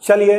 चलिए,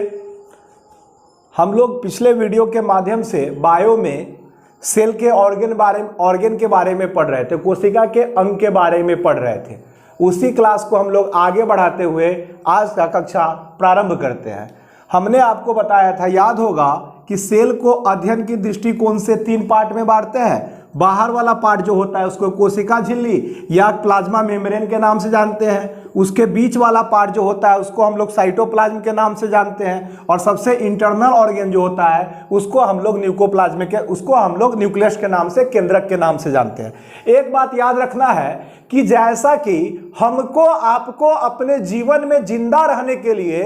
हम लोग पिछले वीडियो के माध्यम से बायो में सेल के ऑर्गन के बारे में पढ़ रहे थे, कोशिका के अंग के बारे में पढ़ रहे थे। उसी क्लास को हम लोग आगे बढ़ाते हुए आज का कक्षा प्रारंभ करते हैं। हमने आपको बताया था, याद होगा, कि सेल को अध्ययन की दृष्टिकोण से 3 पार्ट में बांटते हैं। बाहर वाला पार्ट जो होता है उसको कोशिका झिल्ली या प्लाज्मा मेम्ब्रेन के नाम से जानते हैं। उसके बीच वाला पार्ट जो होता है उसको हम लोग साइटोप्लाज्म के नाम से जानते हैं। और सबसे इंटरनल ऑर्गन जो होता है उसको हम लोग न्यूक्लियस के नाम से, केंद्रक के नाम से जानते हैं। एक बात याद रखना है कि जैसा कि हमको आपको अपने जीवन में जिंदा रहने के लिए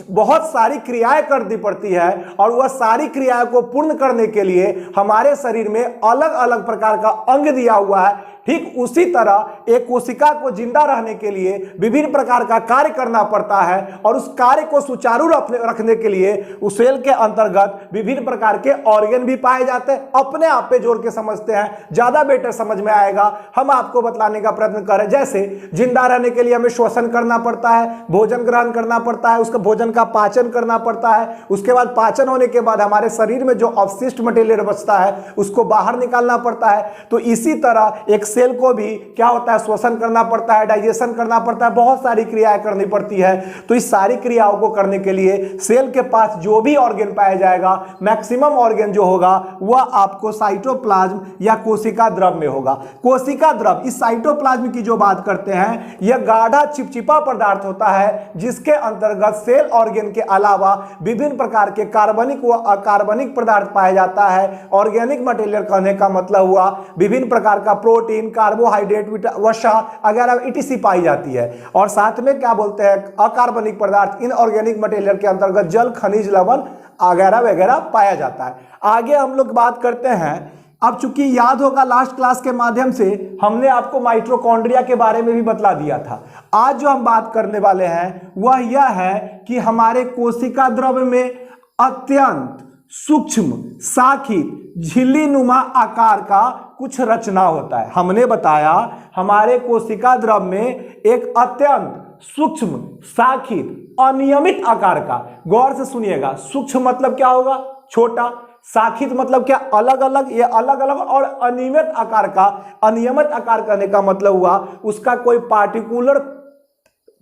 बहुत सारी क्रियाएं करनी पड़ती है और वह सारी क्रियाएं को पूर्ण करने के लिए हमारे शरीर में अलग अलग प्रकार का अंग दिया हुआ है, ठीक उसी तरह एक कोशिका को जिंदा रहने के लिए विभिन्न प्रकार का कार्य करना पड़ता है। और उस कार्य को सुचारू रखने के लिए उस सेल के अंतर्गत विभिन्न प्रकार के ऑर्गन भी पाए जाते हैं। अपने आप पे जोड़ के समझते हैं, ज्यादा बेटर समझ में आएगा। हम आपको बतलाने का प्रयत्न करें, जैसे जिंदा रहने के लिए हमें श्वसन करना पड़ता है, भोजन ग्रहण करना पड़ता है, उसका भोजन का पाचन करना पड़ता है। उसके बाद पाचन होने के बाद हमारे शरीर में जो अवशिष्ट मटेरियल बचता है उसको बाहर निकालना पड़ता है। तो इसी तरह एक सेल को भी क्या होता है, श्वसन करना पड़ता है, डाइजेशन करना पड़ता है, बहुत सारी क्रियाएं करनी पड़ती है। तो इस सारी क्रियाओं को करने के लिए सेल के पास जो भी ऑर्गन पाया जाएगा, मैक्सिमम ऑर्गन जो होगा वह आपको साइटोप्लाज्म या कोशिका द्रव में होगा। कोशिका द्रव, इस साइटोप्लाज्म की जो बात करते हैं, यह गाढ़ा चिपचिपा पदार्थ होता है जिसके अंतर्गत सेल ऑर्गन के अलावा विभिन्न प्रकार के कार्बनिक व अकार्बनिक पदार्थ पाया जाता है। ऑर्गेनिक मटेरियल कहने का मतलब हुआ विभिन्न प्रकार का प्रोटीन, कार्बोहाइड्रेट, वसा वगैरह इटीसी पाई जाती है। और साथ में क्या बोलते हैं, अकार्बनिक पदार्थ, इन ऑर्गेनिक मटेरियल के अंतर्गत जल, खनिज, लवण वगैरह वगैरह पाया जाता है। आगे हम लोग बात करते हैं। अब चूंकि याद होगा लास्ट क्लास के माध्यम से हमने आपको माइटोकॉन्ड्रिया के बारे में भी बतला दिया था। आज जो हम बात करने वाले हैं वह यह है कि हमारे कोशिका द्रव में अत्यंत सूक्ष्म शाखित झिल्ली नुमा आकार का कुछ रचना होता है। हमने बताया हमारे कोशिका द्रव में एक अत्यंत सूक्ष्म शाखित अनियमित आकार का, गौर से सुनिएगा, सूक्ष्म मतलब क्या होगा, छोटा, शाखित मतलब क्या, अलग अलग, ये अलग अलग, और अनियमित आकार का, अनियमित आकार करने का मतलब हुआ उसका कोई पार्टिकुलर,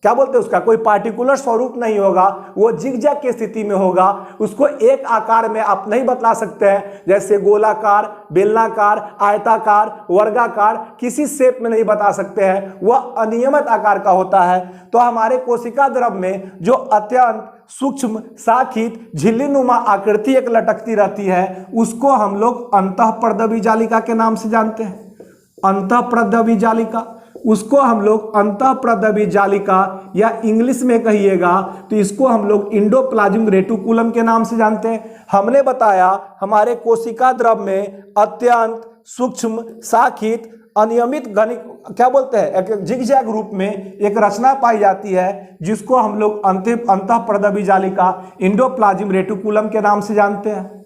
क्या बोलते हैं, उसका कोई पार्टिकुलर स्वरूप नहीं होगा, वो जिगजैग की स्थिति में होगा। उसको एक आकार में आप नहीं बतला सकते हैं, जैसे गोलाकार, बेलनाकार, आयताकार, वर्गाकार, किसी शेप में नहीं बता सकते हैं, वह अनियमित आकार का होता है। तो हमारे कोशिका द्रव में जो अत्यंत सूक्ष्म शाखित झिल्लीनुमा आकृति एक लटकती रहती है उसको हम लोग अंतःप्रदवी जालिका के नाम से जानते हैं। अंतःप्रदवी जालिका, उसको हम लोग अंतःप्रदवी जालिका, या इंग्लिश में कहिएगा तो इसको हम लोग इंडोप्लाज्मिक रेटिकुलम के नाम से जानते हैं। हमने बताया हमारे कोशिका द्रव में अत्यंत सूक्ष्म शाखित अनियमित घनिक, क्या बोलते हैं, एक जिगजैग रूप में एक रचना पाई जाती है जिसको हम लोग अंतःप्रदवी जालिका, इंडोप्लाज्मिक रेटिकुलम के नाम से जानते हैं।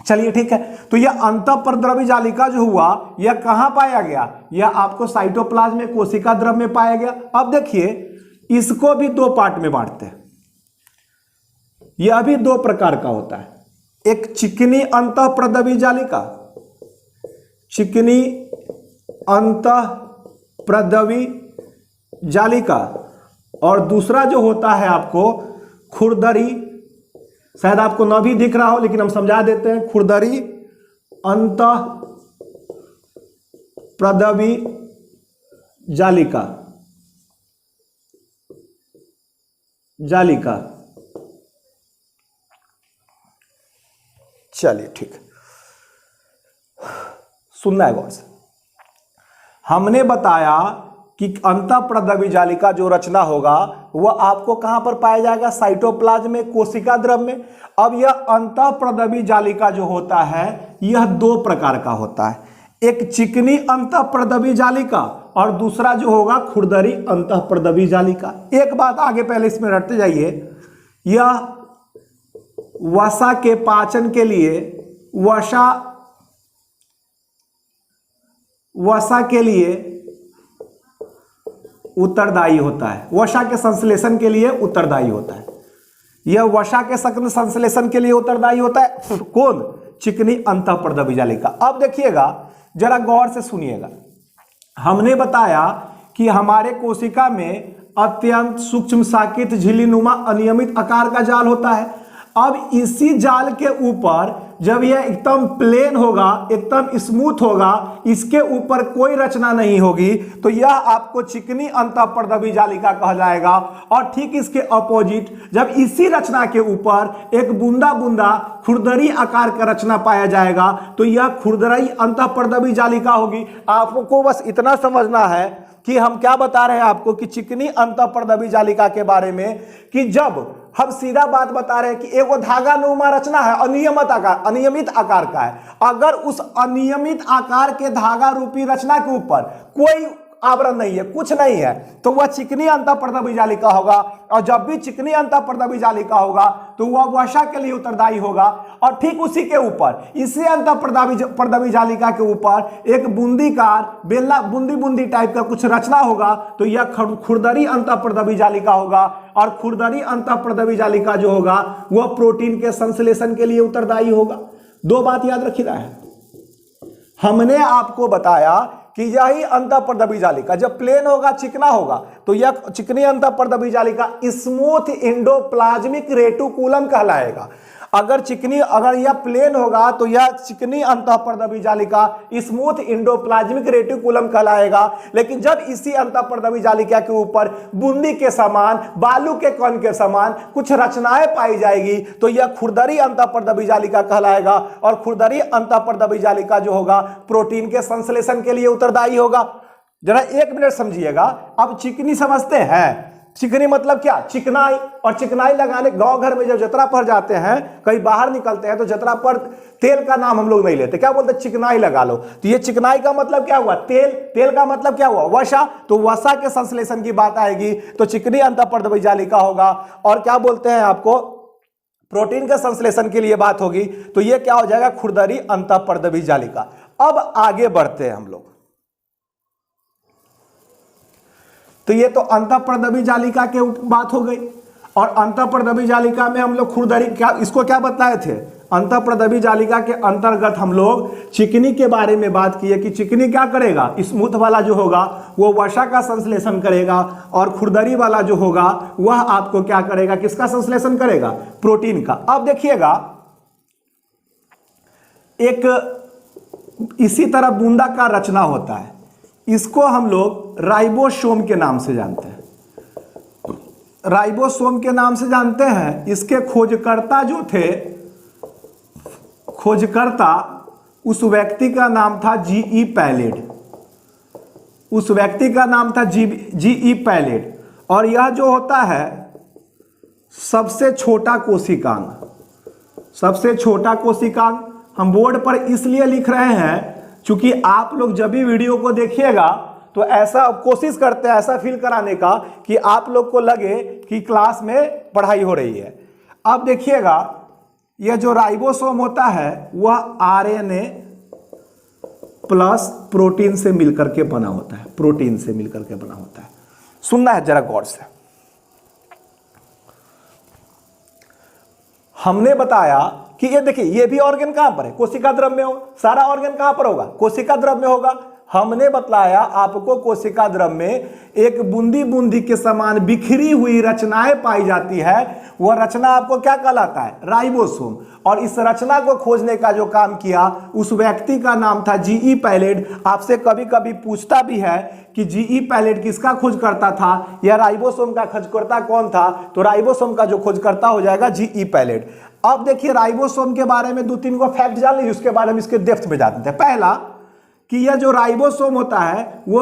चलिए ठीक है, तो यह अंतःप्रदवी जालिका जो हुआ यह कहां पाया गया, यह आपको साइटोप्लाज्म में, कोशिका द्रव में पाया गया। अब देखिए, इसको भी 2 पार्ट में बांटते हैं। यह भी 2 प्रकार का होता है, एक चिकनी अंतःप्रदवी जालिका, चिकनी अंतःप्रदवी जालिका, और दूसरा जो होता है आपको खुरदरी, शायद आपको न भी दिख रहा हो लेकिन हम समझा देते हैं, खुरदरी अंतःप्रदवी जालिका, जालिका। चलिए ठीक, सुनना है गौर से। हमने बताया कि अंतःप्रदवी जालिका जो रचना होगा वह आपको कहां पर पाया जाएगा, साइटोप्लाज्म में, कोशिका द्रव में। अब यह अंतःप्रदवी जालिका जो होता है यह 2 प्रकार का होता है, एक चिकनी अंतःप्रदवी जालिका और दूसरा जो होगा खुरदरी अंतःप्रदवी जालिका। एक बात आगे पहले इसमें रटते जाइए, यह वसा के पाचन के लिए, वसा के लिए उत्तरदायी होता है, वसा के संश्लेषण के लिए उत्तरदायी होता है। यह वसा के संश्लेषण के लिए उत्तरदायी होता है कौन? चिकनी अंतःपर्दवी जालिका। अब देखिएगा, जरा गौर से सुनिएगा, हमने बताया कि हमारे कोशिका में अत्यंत सूक्ष्म साकित झिल्लीनुमा अनियमित आकार का जाल होता है। अब इसी जाल के ऊपर जब यह एकदम प्लेन होगा, एकदम स्मूथ होगा, इसके ऊपर कोई रचना नहीं होगी, तो यह आपको चिकनी अंतःपर्दवी जालिका कहा जाएगा। और ठीक इसके अपोजिट, जब इसी रचना के ऊपर एक बूंदा बूंदा खुरदरी आकार का रचना पाया जाएगा, तो यह खुरदरी अंतःपर्दवी जालिका होगी। आपको बस इतना समझना है कि हम क्या बता रहे हैं आपको कि चिकनी अंतःपर्दवी जालिका के बारे में, कि जब हम सीधा बात बता रहे हैं कि एक वो धागा नुमा रचना है, अनियमित आकार का है, अगर उस अनियमित आकार के धागा रूपी रचना के ऊपर कोई आवरण नहीं है, कुछ नहीं है, तो वह चिकनी अंतःपर्दवी जालिका होगा। और जब भी चिकनी अंतःपर्दवी जालिका होगा तो वह वसा के लिए उत्तरदायी होगा। और ठीक उसी के ऊपर, इसी अंतःपर्दवी जालिका के ऊपर एक बूंदीकार बेलना बूंदी बूंदी टाइप का कुछ रचना होगा, तो यह खुरदरी अंतःपर्दवी जालिका होगा। और खुरदरी अंतःपर्दवी जालिका जो होगा वह प्रोटीन के संश्लेषण के लिए उत्तरदायी होगा। दो बात याद रखिएगा है, हमने आपको बताया कि यही अंतःपर्दवी जालिका जब प्लेन होगा, चिकना होगा, तो यह चिकनी अंतःपर्दवी जालिका स्मूथ एंडोप्लाज्मिक रेटिकुलम कहलाएगा। अगर यह प्लेन होगा तो यह चिकनी अंतःपर्दवी जालिका स्मूथ एंडोप्लाज्मिक रेटिकुलम कहलाएगा। लेकिन जब इसी अंतःपर्दवी जालिका के ऊपर बूंदी के समान, बालू के कण के समान कुछ रचनाएं पाई जाएगी, तो यह खुरदरी अंतःपर्दवी जालिका कहलाएगा। और खुरदरी अंतःपर्दवी जालिका जो होगा प्रोटीन के संश्लेषण के लिए उत्तरदायी होगा। जरा एक मिनट समझिएगा। अब चिकनी समझते हैं, चिकनी मतलब क्या? चिकनाई। और चिकनाई लगाने गांव घर में जब जतरा पर जाते हैं, कहीं बाहर निकलते हैं, तो जतरा पर तेल का नाम हम लोग नहीं लेते, क्या बोलते? चिकनाई लगा लो। तो ये चिकनाई का मतलब क्या हुआ? तेल। तेल का मतलब क्या हुआ? वसा। तो वसा के संश्लेषण की बात आएगी तो चिकनी अंतःपर्दवी जालिका होगा। और क्या बोलते हैं आपको? प्रोटीन के संश्लेषण के लिए बात होगी तो ये क्या हो जाएगा? खुरदरी अंतःपर्दवी जालिका। अब आगे बढ़ते हैं हम लोग। तो ये तो अंतःपर्दवी जालिका के बात हो गई। और अंतःपर्दवी जालिका में हम लोग खुरदरी इसको क्या बताए थे? अंतःपर्दवी जालिका के अंतर्गत हम लोग चिकनी के बारे में बात की है कि चिकनी क्या करेगा? स्मूथ वाला जो होगा वो वसा का संश्लेषण करेगा, और खुरदरी वाला जो होगा वह आपको क्या करेगा? किसका संश्लेषण करेगा? प्रोटीन का। अब देखिएगा, एक इसी तरह बूंदा का रचना होता है, इसको हम लोग राइबोसोम के नाम से जानते हैं। राइबोसोम के नाम से जानते हैं। इसके खोजकर्ता जो थे, खोजकर्ता उस व्यक्ति का नाम था जीई पैलेड। उस व्यक्ति का नाम था जीई पैलेड। और यह जो होता है सबसे छोटा कोशिकांग, सबसे छोटा कोशिकांग हम बोर्ड पर इसलिए लिख रहे हैं क्योंकि आप लोग जब भी वीडियो को देखिएगा तो ऐसा कोशिश करते हैं, ऐसा फील कराने का कि आप लोग को लगे कि क्लास में पढ़ाई हो रही है। अब देखिएगा, यह जो राइबोसोम होता है वह आरएनए प्लस प्रोटीन से मिलकर के बना होता है। प्रोटीन से मिलकर के बना होता है। सुनना है जरा गौर से। हमने बताया कि ये देखिए, ये भी ऑर्गन कहां पर है? कोशिका द्रव्य में हो। सारा ऑर्गन कहां पर होगा? कोशिका द्रव्य में होगा। हमने बताया आपको कोशिका द्रव्य में एक बूंदी बूंदी के समान बिखरी हुई रचनाएं पाई जाती है। वह रचना आपको क्या कहलाता है? राइबोसोम। और इस रचना को खोजने का जो काम किया उस व्यक्ति का नाम था जीई पैलेड। आपसे कभी कभी पूछता भी है कि जीई पैलेड किसका खोजकर्ता था या राइबोसोम का खोजकर्ता कौन था? तो राइबोसोम का जो खोजकर्ता हो जाएगा जीई पैलेड। अब देखिए, राइबोसोम के बारे में 2-3 को फैक्ट जान लीजिए, उसके बारे में इसके डेप्थ में जाते हैं। पहला कि यह जो राइबोसोम होता है वो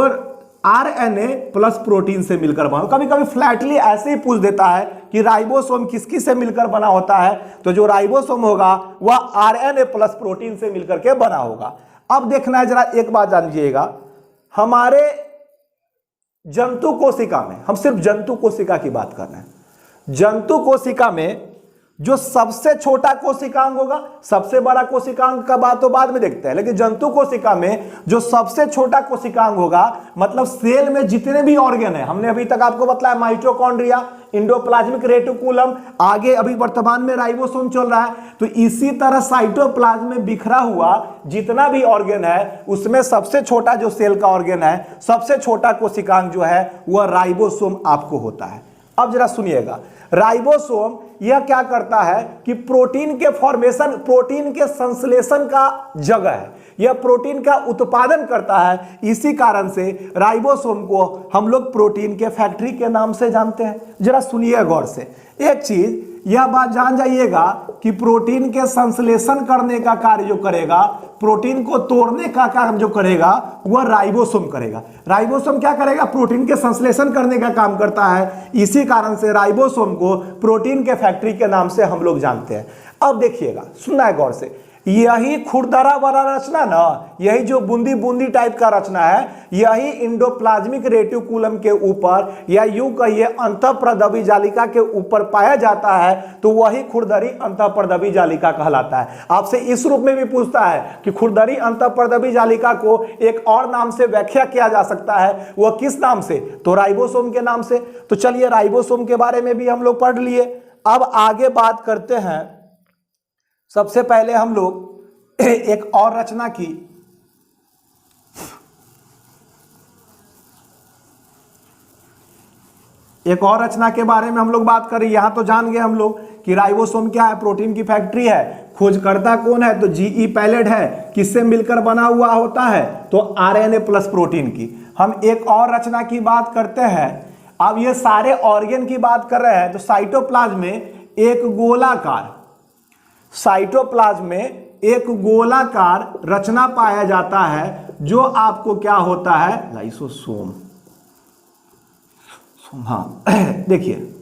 आरएनए प्लस प्रोटीन से मिलकर बना। कभी कभी फ्लैटली ऐसे ही पूछ देता है कि राइबोसोम किसकी से मिलकर बना होता है, तो जो राइबोसोम होगा वह आरएनए प्लस प्रोटीन से मिलकर के बना होगा। अब देखना है, जरा एक बात जानिएगा, हमारे जंतु कोशिका में, हम सिर्फ जंतु कोशिका की बात कर रहे हैं, जंतु कोशिका में जो सबसे छोटा कोशिकांग होगा, सबसे बड़ा कोशिकांग का बात तो बाद में देखते हैं, लेकिन जंतु कोशिका में जो सबसे छोटा कोशिकांग होगा, मतलब सेल में जितने भी ऑर्गन है, हमने अभी तक आपको बताया माइटोकॉन्ड्रिया, इंडोप्लाज्मिक रेटिकुलम, आगे अभी वर्तमान में राइबोसोम चल रहा है, तो इसी तरह साइटोप्लाज्म में बिखरा हुआ जितना भी ऑर्गन है उसमें सबसे छोटा जो सेल का ऑर्गन है, सबसे छोटा कोशिकांग जो है वह राइबोसोम आपको होता है। अब जरा सुनिएगा, राइबोसोम यह क्या करता है कि प्रोटीन के फॉर्मेशन, प्रोटीन के संश्लेषण का जगह है, यह प्रोटीन का उत्पादन करता है। इसी कारण से राइबोसोम को हम लोग प्रोटीन के फैक्ट्री के नाम से जानते हैं। जरा सुनिए गौर से, एक चीज यह बात जान जाइएगा कि प्रोटीन के संश्लेषण करने का कार्य जो करेगा, प्रोटीन को तोड़ने का काम जो करेगा वह राइबोसोम करेगा। राइबोसोम क्या करेगा? प्रोटीन के संश्लेषण करने का काम करता है। इसी कारण से राइबोसोम को प्रोटीन के फैक्ट्री के नाम से हम लोग जानते हैं। अब देखिएगा, सुनना है गौर से, यही खुरदरा वाला रचना ना, यही जो बूंदी बूंदी टाइप का रचना है, यही इंडोप्लाज्मिक रेटिकुलम के ऊपर या यूं कहिए अंतःप्रदवी जालिका के ऊपर पाया जाता है, तो वही खुरदरी अंतःप्रदवी जालिका कहलाता है। आपसे इस रूप में भी पूछता है कि खुरदरी अंतःप्रदवी जालिका को एक और नाम से व्याख्या किया जा सकता है, वह किस नाम से? तो राइबोसोम के नाम से। तो चलिए राइबोसोम के बारे में भी हम लोग पढ़ लिए। अब आगे बात करते हैं। सबसे पहले हम लोग एक और रचना की, एक और रचना के बारे में हम लोग बात करें। यहां तो जान गए हम लोग कि राइबोसोम क्या है, प्रोटीन की फैक्ट्री है। खोजकर्ता कौन है? तो जीई पैलेट है। किससे मिलकर बना हुआ होता है? तो आरएनए प्लस प्रोटीन की। हम एक और रचना की बात करते हैं। अब ये सारे ऑर्गन की बात कर रहे हैं, तो साइटोप्लाज्म में एक गोलाकार, साइटोप्लाज्म में एक गोलाकार रचना पाया जाता है जो आपको क्या होता है? लाइसोसोम। हाँ देखिए,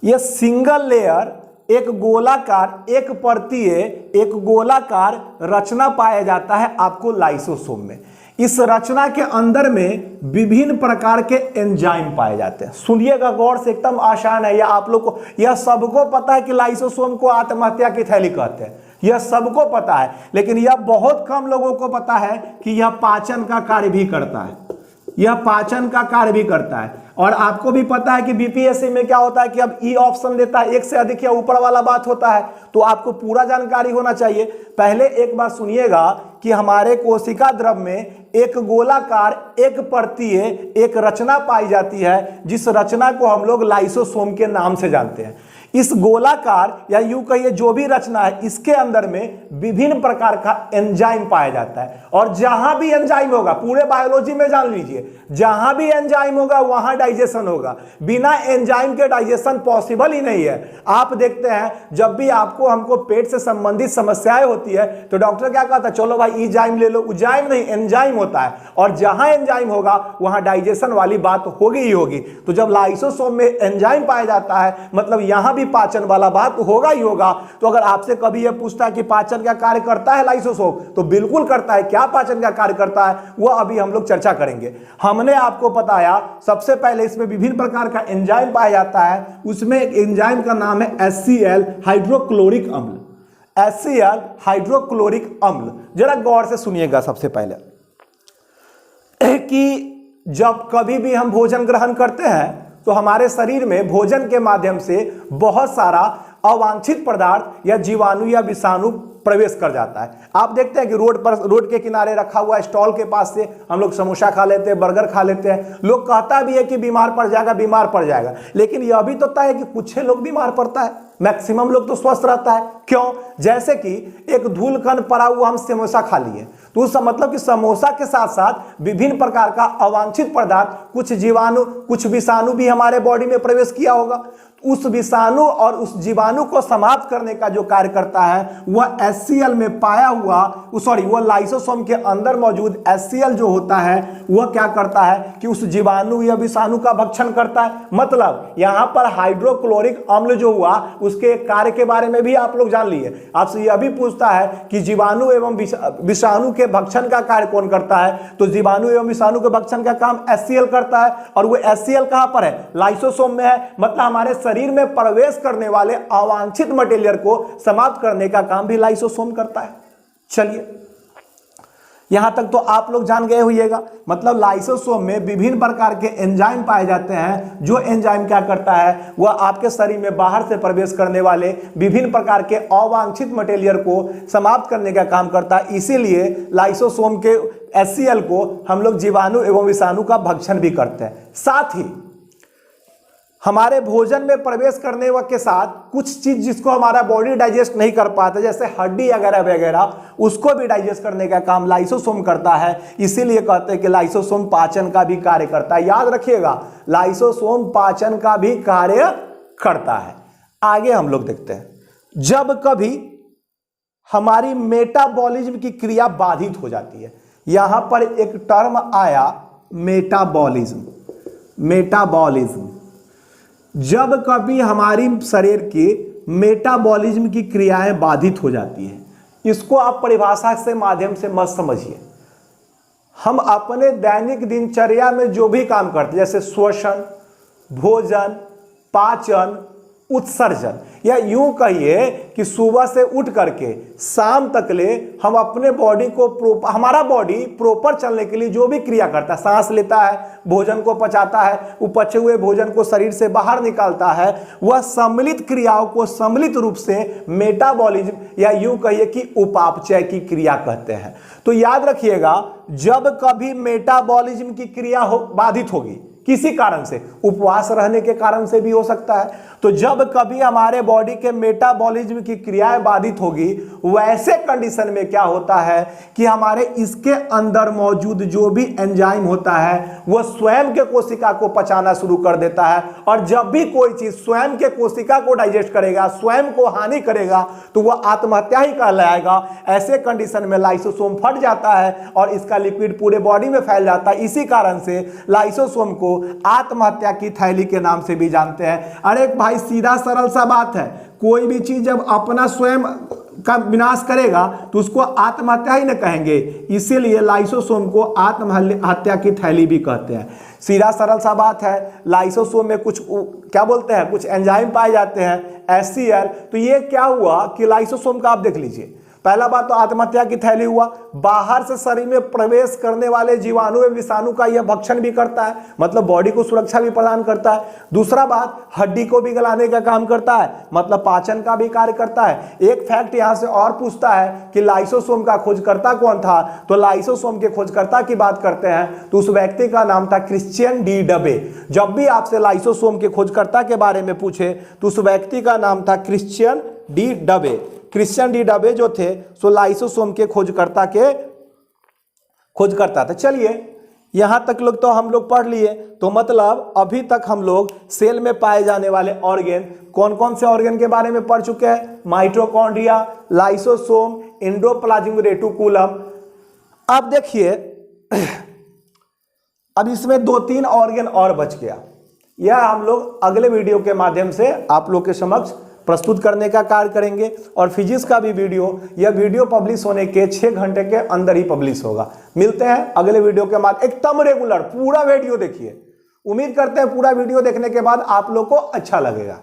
यह सिंगल लेयर, एक गोलाकार, एक परतीय, एक गोलाकार रचना पाया जाता है आपको लाइसोसोम में। इस रचना के अंदर में विभिन्न प्रकार के एंजाइम पाए जाते हैं। सुनिएगा गौर से, एकदम आसान है, यह आप लोग को, यह सबको पता है कि लाइसोसोम को आत्महत्या की थैली कहते हैं, यह सबको पता है, लेकिन यह बहुत कम लोगों को पता है कि यह पाचन का कार्य भी करता है, यह पाचन का कार्य भी करता है। और आपको भी पता है कि बीपीएससी में क्या होता है कि अब ई ऑप्शन देता है, एक से अधिक या ऊपर वाला बात होता है, तो आपको पूरा जानकारी होना चाहिए। पहले एक बार सुनिएगा कि हमारे कोशिका द्रव में एक गोलाकार, एक परतीय, एक रचना पाई जाती है, जिस रचना को हम लोग लाइसोसोम के नाम से जानते हैं। इस गोलाकार या यूं कहिए जो भी रचना है, इसके अंदर में विभिन्न प्रकार का एंजाइम पाया जाता है। और जहां भी एंजाइम होगा, पूरे बायोलॉजी में जान लीजिए, जहां भी एंजाइम होगा वहां डाइजेशन होगा। बिना एंजाइम के डाइजेशन पॉसिबल ही नहीं है। आप देखते हैं जब भी आपको हमको पेट से संबंधित समस्याएं होती है तो डॉक्टर क्या कहता है? चलो भाई एंजाइम ले लो। एंजाइम नहीं, एंजाइम होता है, और जहां एंजाइम होगा वहां डाइजेशन वाली बात होगी ही होगी। तो जब लाइसोसोम में एंजाइम पाया जाता है, मतलब यहां पाचन वाला बात होगा ही होगा। तो अगर आपसे कभी यह पूछता है कि पाचन का कार्य करता है लाइसोसोम, तो बिल्कुल करता है। क्या पाचन का कार्य करता है वह अभी हम लोग चर्चा करेंगे। हमने आपको बताया सबसे पहले इसमें विभिन्न प्रकार का एंजाइम पाया जाता है। उसमें एक एंजाइम का नाम है HCl हाइड्रोक्लोरिक अम्ल। HCl हाइड्रोक्लोरिक अम्ल। जरा गौर से सुनिएगा सबसे पहले कि जब कभी भी हम भोजन ग्रहण करते हैं तो हमारे शरीर में भोजन के माध्यम से बहुत सारा अवांछित पदार्थ या जीवाणु या विषाणु प्रवेश कर जाता है। आप देखते हैं कि रोड के किनारे रखा हुआ स्टॉल के पास से हम लोग समोसा खा लेते हैं, बर्गर खा लेते हैं। लोग कहता भी है कि बीमार पड़ जाएगा, बीमार पड़ जाएगा, लेकिन यह भी तो तय है कि कुछ लोग बीमार पड़ता है, मैक्सिमम लोग तो स्वस्थ रहता है। क्यों? जैसे कि एक धूल कण पड़ा हुआ हम समोसा खा लिए, तो उसका मतलब कि समोसा के साथ साथ विभिन्न प्रकार का अवांछित पदार्थ, कुछ जीवाणु, कुछ विषाणु भी हमारे बॉडी में प्रवेश किया होगा। उस विषाणु और उस जीवाणु को समाप्त करने का जो कार्य करता है वह HCl में पाया हुआ, वह लाइसोसोम के अंदर मौजूद HCl जो होता है वह क्या करता है कि उस जीवाणु या विषाणु का भक्षण करता है। मतलब यहां पर हाइड्रोक्लोरिक अम्ल जो हुआ उसके कार्य के बारे में भी आप लोग जान लिए। आपसे यह भी पूछता है कि जीवाणु एवं विषाणु के भक्षण का कार्य कौन करता है, तो जीवाणु एवं विषाणु के भक्षण का काम HCl करता है। और वो HCl कहां पर है, लाइसोसोम में है। मतलब हमारे शरीर में प्रवेश करने वाले अवांछित मटेरियल को समाप्त करने का काम भी लाइसोसोम करता है। चलिए, यहां तक तो आप लोग जान गए होइएगा। मतलब लाइसोसोम में विभिन्न प्रकार के एंजाइम पाए जाते हैं, जो एंजाइम क्या करता है, वह आपके शरीर में बाहर से प्रवेश करने वाले विभिन्न प्रकार के अवांछित मटेरियल को समाप्त करने का काम करता है। इसीलिए लाइसोसोम के HCl को हम लोग जीवाणु एवं विषाणु का भक्षण भी करते हैं। साथ ही हमारे भोजन में प्रवेश करने के साथ कुछ चीज जिसको हमारा बॉडी डाइजेस्ट नहीं कर पाता, जैसे हड्डी वगैरह वगैरह, उसको भी डाइजेस्ट करने का काम लाइसोसोम करता है। इसीलिए कहते हैं कि लाइसोसोम पाचन का भी कार्य करता है। याद रखिएगा, लाइसोसोम पाचन का भी कार्य करता है। आगे हम लोग देखते हैं, जब कभी हमारी मेटाबॉलिज्म की क्रिया बाधित हो जाती है, यहां पर एक टर्म आया मेटाबॉलिज्म। मेटाबॉलिज्म, जब कभी हमारी शरीर की मेटाबॉलिज्म की क्रियाएं बाधित हो जाती है, इसको आप परिभाषा से माध्यम से मत समझिए। हम अपने दैनिक दिनचर्या में जो भी काम करते हैं, जैसे श्वसन, भोजन, पाचन, उत्सर्जन, या यूं कहिए कि सुबह से उठ करके शाम तक ले हम अपने बॉडी को हमारा बॉडी प्रॉपर चलने के लिए जो भी क्रिया करता है, सांस लेता है, भोजन को पचाता है, उपचे हुए भोजन को शरीर से बाहर निकालता है, वह सम्मिलित क्रियाओं को सम्मिलित रूप से मेटाबॉलिज्म या यूं कहिए कि उपापचय की क्रिया कहते हैं। तो याद रखिएगा, जब कभी मेटाबॉलिज्म की क्रिया बाधित होगी किसी कारण से, उपवास रहने के कारण से भी हो सकता है, तो जब कभी हमारे बॉडी के मेटाबॉलिज्म की क्रियाएं बाधित होगी, वैसे कंडीशन में क्या होता है कि हमारे इसके अंदर मौजूद जो भी एंजाइम होता है वह स्वयं के कोशिका को पचाना शुरू कर देता है। और जब भी कोई चीज स्वयं के कोशिका को डाइजेस्ट करेगा, स्वयं को हानि करेगा, तो वह आत्महत्या ही कहलाएगा। ऐसे कंडीशन में लाइसोसोम फट जाता है और इसका लिक्विड पूरे बॉडी में फैल जाता है। इसी कारण से लाइसोसोम को आत्महत्या की थैली के नाम से भी जानते हैं। अरे भाई, सीधा सरल सा बात है, कोई भी चीज जब अपना स्वयं का विनाश करेगा तो उसको आत्महत्या ही न कहेंगे। इसीलिए लाइसोसोम को आत्महत्या की थैली भी कहते हैं। सीधा सरल सा बात है। लाइसोसोम में कुछ क्या बोलते हैं, कुछ एंजाइम पाए जाते हैं, HCl। तो ये क्या हुआ कि लाइसोसोम का आप देख लीजिए, पहला बात तो आत्महत्या की थैली हुआ, बाहर से शरीर में प्रवेश करने वाले जीवाणु एवं विषाणु का यह भक्षण भी करता है, मतलब बॉडी को सुरक्षा भी प्रदान करता है। दूसरा बात, हड्डी को भी गलाने का काम करता है, मतलब पाचन का भी कार्य करता है। एक फैक्ट यहां से और पूछता है कि लाइसोसोम का खोजकर्ता कौन था, तो लाइसोसोम के खोजकर्ता की बात करते हैं तो उस व्यक्ति का नाम था क्रिश्चियन डी डबे। जब भी आपसे लाइसोसोम के खोजकर्ता के बारे में पूछे तो उस व्यक्ति का नाम था क्रिश्चियन डी डबे। क्रिश्चियन डी डबे जो थे सो लाइसोसोम के खोजकर्ता थे। चलिए, यहां तक लोग तो हम लोग पढ़ लिए। तो मतलब अभी तक हम लोग सेल में पाए जाने वाले ऑर्गेन, कौन कौन से ऑर्गेन के बारे में पढ़ चुके हैं, माइटोकॉन्ड्रिया, लाइसोसोम, एंडोप्लाज्मिक रेटिकुलम। अब देखिए, अब इसमें 2-3 ऑर्गेन और बच गया। यह हम लोग अगले वीडियो के माध्यम से आप लोग के समक्ष प्रस्तुत करने का कार्य करेंगे। और फिजिक्स का भी यह वीडियो पब्लिश होने के 6 घंटे के अंदर ही पब्लिश होगा। मिलते हैं अगले वीडियो के बाद। एकदम रेगुलर पूरा वीडियो देखिए। उम्मीद करते हैं पूरा वीडियो देखने के बाद आप लोग को अच्छा लगेगा।